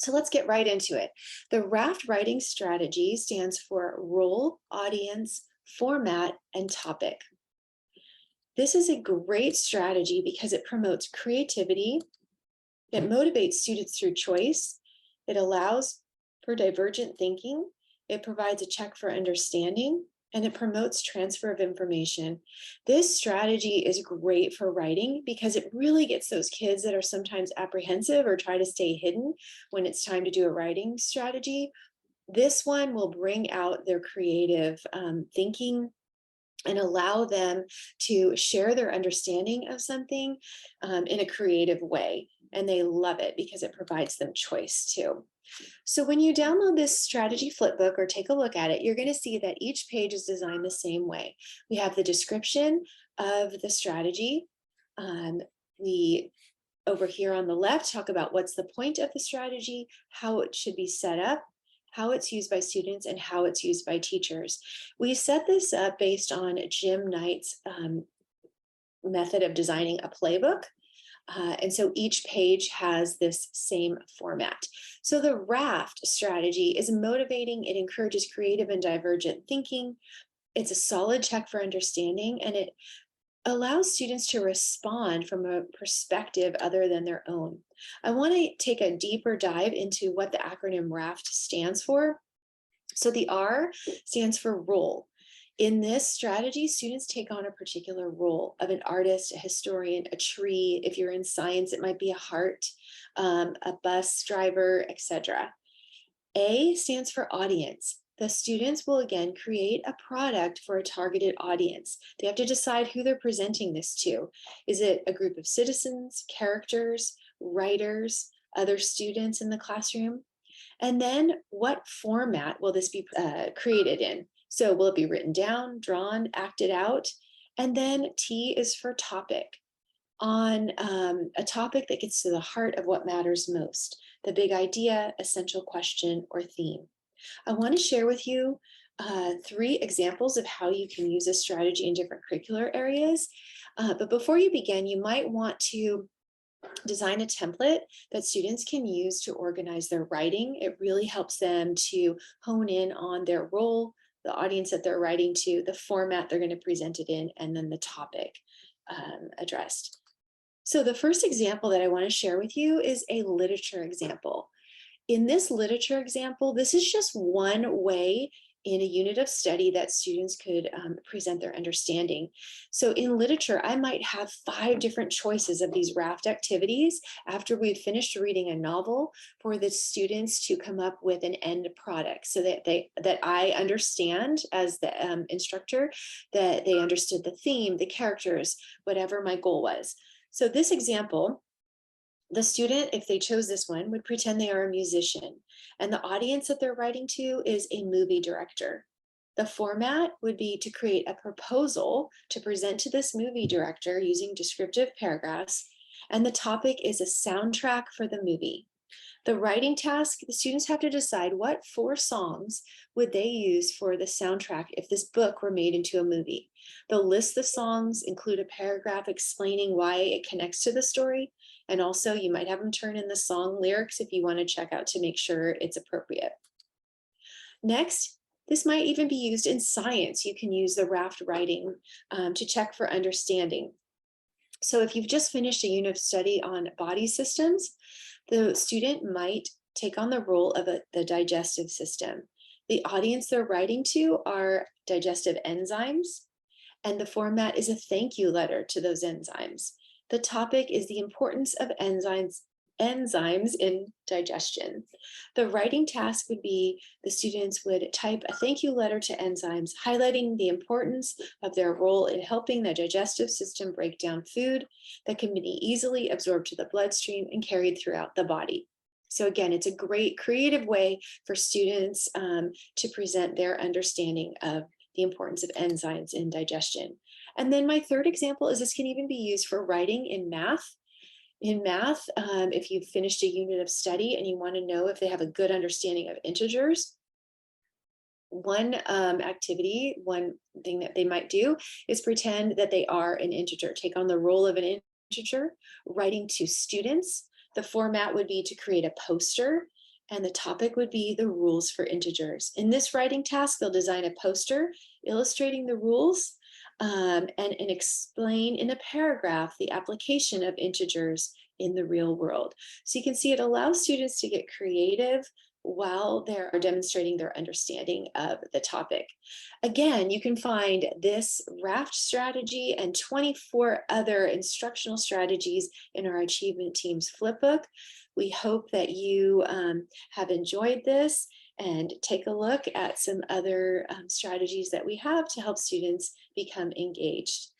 So let's get right into it. The RAFT Writing Strategy stands for Role, Audience, Format, and Topic. This is a great strategy because it promotes creativity, it motivates students through choice, it allows for divergent thinking, it provides a check for understanding, and it promotes transfer of information. This strategy is great for writing because it really gets those kids that are sometimes apprehensive or try to stay hidden when it's time to do a writing strategy. This one will bring out their creative thinking and allow them to share their understanding of something in a creative way. And they love it because it provides them choice too. So when you download this strategy flipbook or take a look at it, you're going to see that each page is designed the same way. We have the description of the strategy. We over here on the left talk about what's the point of the strategy, how it should be set up, how it's used by students, and how it's used by teachers. We set this up based on Jim Knight's method of designing a playbook. And so each page has this same format. So the RAFT strategy is motivating. It encourages creative and divergent thinking. It's a solid check for understanding, and it allows students to respond from a perspective other than their own. I want to take a deeper dive into what the acronym RAFT stands for. So the R stands for role. In this strategy, students take on a particular role of an artist, a historian, a tree. If you're in science, it might be a heart, a bus driver, etc. A stands for audience. The students will again create a product for a targeted audience. They have to decide who they're presenting this to. Is it a group of citizens, characters, writers, other students in the classroom? And then what format will this be created in? So will it be written down, drawn, acted out? And then T is for topic, on a topic that gets to the heart of what matters most, the big idea, essential question, or theme. I want to share with you 3 examples of how you can use this strategy in different curricular areas. But before you begin, you might want to design a template that students can use to organize their writing. It really helps them to hone in on their role, the audience that they're writing to, the format they're going to present it in, and then the topic addressed. So the first example that I want to share with you is a literature example. In this literature example, this is just one way in a unit of study that students could present their understanding. So in literature, I might have 5 different choices of these RAFT activities after we've finished reading a novel for the students to come up with an end product so that I understand as the instructor that they understood the theme, the characters, whatever my goal was. So this example, the student, if they chose this one, would pretend they are a musician, and the audience that they're writing to is a movie director. The format would be to create a proposal to present to this movie director using descriptive paragraphs, and the topic is a soundtrack for the movie. The writing task, the students have to decide what 4 songs would they use for the soundtrack if this book were made into a movie. They'll list the songs, include a paragraph explaining why it connects to the story, and also you might have them turn in the song lyrics if you want to check out to make sure it's appropriate. Next, this might even be used in science. You can use the RAFT writing to check for understanding. So if you've just finished a unit of study on body systems, the student might take on the role of the digestive system. The audience they're writing to are digestive enzymes, and the format is a thank you letter to those enzymes. The topic is the importance of enzymes in digestion. The writing task would be the students would type a thank you letter to enzymes, highlighting the importance of their role in helping the digestive system break down food that can be easily absorbed to the bloodstream and carried throughout the body. So again, it's a great creative way for students to present their understanding of the importance of enzymes in digestion. And then my third example is this can even be used for writing in math. In math, if you've finished a unit of study and you want to know if they have a good understanding of integers, one activity, one thing that they might do is pretend that they are an integer, take on the role of an integer, writing to students. The format would be to create a poster And the topic would be the rules for integers. In this writing task, they'll design a poster illustrating the rules and explain in a paragraph the application of integers in the real world. So you can see it allows students to get creative while they're demonstrating their understanding of the topic. Again, you can find this RAFT strategy and 24 other instructional strategies in our Achievement Team's flipbook. We hope that you have enjoyed this and take a look at some other strategies that we have to help students become engaged.